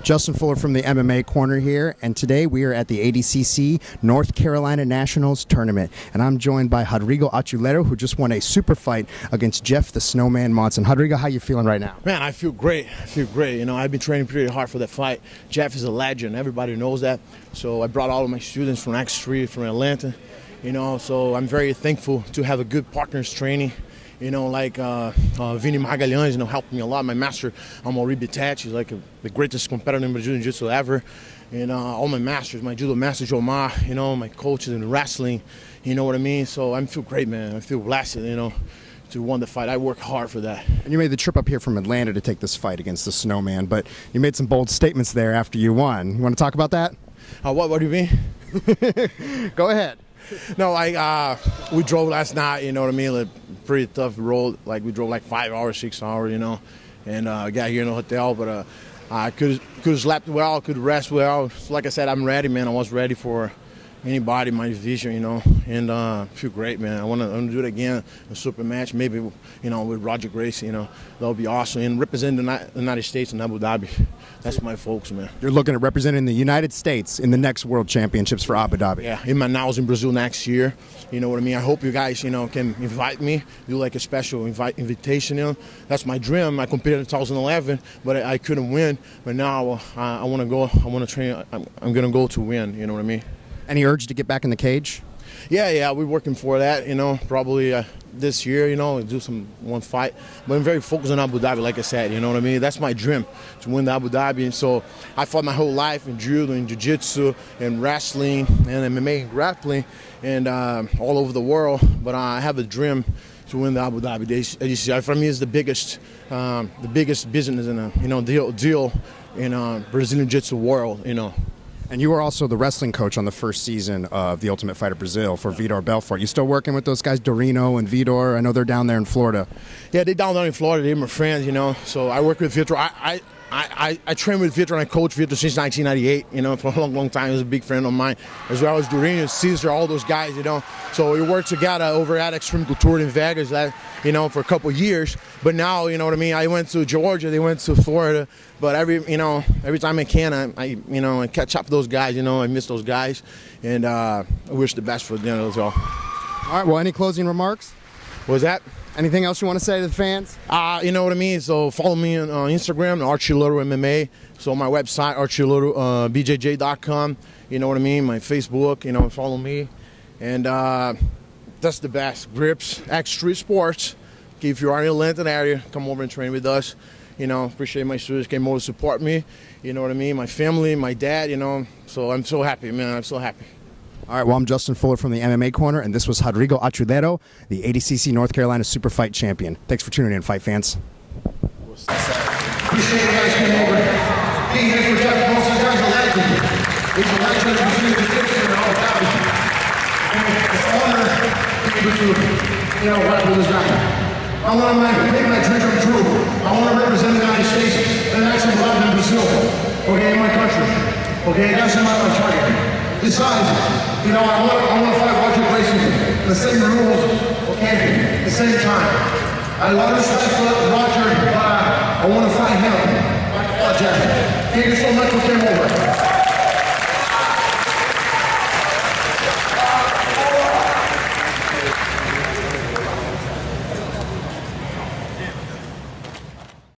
Justin Fuller from the MMA Corner here, and today we are at the ADCC North Carolina Nationals Tournament, and I'm joined by Rodrigo Artilheiro, who just won a super fight against Jeff the Snowman Monson. Rodrigo, how you feeling right now? Man, I feel great. I feel great. You know, I've been training pretty hard for that fight. Jeff is a legend. Everybody knows that. So I brought all of my students from X3, from Atlanta. You know, so I'm very thankful to have a good partners training. You know, like Vini Magalhães, you know, helped me a lot. My master, Amaury Bitach, he's like the greatest competitor in Brazilian Jiu-Jitsu ever. And all my masters, my judo master, Jomar, you know, my coaches in wrestling, you know what I mean? So I feel great, man. I feel blessed, you know, to win the fight. I worked hard for that. And you made the trip up here from Atlanta to take this fight against the Snowman, but you made some bold statements there after you won. You want to talk about that? What do you mean? Go ahead. No, we drove last night, you know what I mean? Like, pretty tough road. Like, we drove like 5 hours, 6 hours, you know, and got here in the hotel. But I could have slept well, could rest well. So like I said, I'm ready, man. I was ready for anybody, my division, you know, and feel great, man. I want to do it again, a super match, maybe, you know, with Roger Gracie, you know. That would be awesome. And represent the United States in Abu Dhabi. That's my folks, man. You're looking at representing the United States in the next World Championships for Abu Dhabi. Yeah, in Manaus in Brazil next year. You know what I mean? I hope you guys, you know, can invite me, do like a special invitation. You know? That's my dream. I competed in 2011, but I couldn't win. But now I want to go. I want to train. I'm going to go to win. You know what I mean? Any urge to get back in the cage? Yeah, we're working for that, you know, probably this year, you know, do one fight. But I'm very focused on Abu Dhabi, like I said, you know what I mean? That's my dream, to win the Abu Dhabi. And so I fought my whole life in judo, in jiu-jitsu, and wrestling, and MMA, and grappling, and all over the world. But I have a dream to win the Abu Dhabi ADCC. For me, it's the biggest business in deal in Brazilian jiu-jitsu world, you know. And you were also the wrestling coach on the first season of The Ultimate Fighter Brazil for Vitor Belfort. You still working with those guys, Dorino and Vitor? I know they're down there in Florida. Yeah, they're down there in Florida. They're my friends, you know. So I work with Vitor. I trained with Vitor and I coached Vitor since 1998, you know, for a long time. He was a big friend of mine, as well as Dorino, Caesar, all those guys, you know. So we worked together over at Extreme Couture in Vegas, you know, for a couple of years. But now, you know what I mean, I went to Georgia, they went to Florida. But every time I can, I catch up with those guys, you know, I miss those guys. And I wish the best for them as well. All right, well, any closing remarks? What was that? Anything else you want to say to the fans? You know what I mean? So follow me on Instagram, Artilheiro MMA. So my website, artilheirobjj.com. You know what I mean? My Facebook, you know, follow me. And that's the best. Grips, X3 Sports. If you are in the Atlanta area, come over and train with us. You know, appreciate my students came over to support me. You know what I mean? My family, my dad, you know. So I'm so happy, man. I'm so happy. All right, well, I'm Justin Fuller from the MMA Corner, and this was Rodrigo Artilheiro, the ADCC North Carolina Super Fight Champion. Thanks for tuning in, fight fans. Appreciate you guys coming over. Being here for Jeff Monson, guys, a legend. He's a legend of Brazilian Jiu-Jitsu in all Valley. And it's an honor to be able to, you know, rap with this guy. I want to make my dream come true. I want to represent the United States and actually live in Brazil. Okay, in my country. Okay, that's my target. Besides, you know, I want to fight Roger Gracie. The same rules, okay, the same time. I love respect for Roger, but I want to fight him. Like Jeff. Thank you so much for coming over.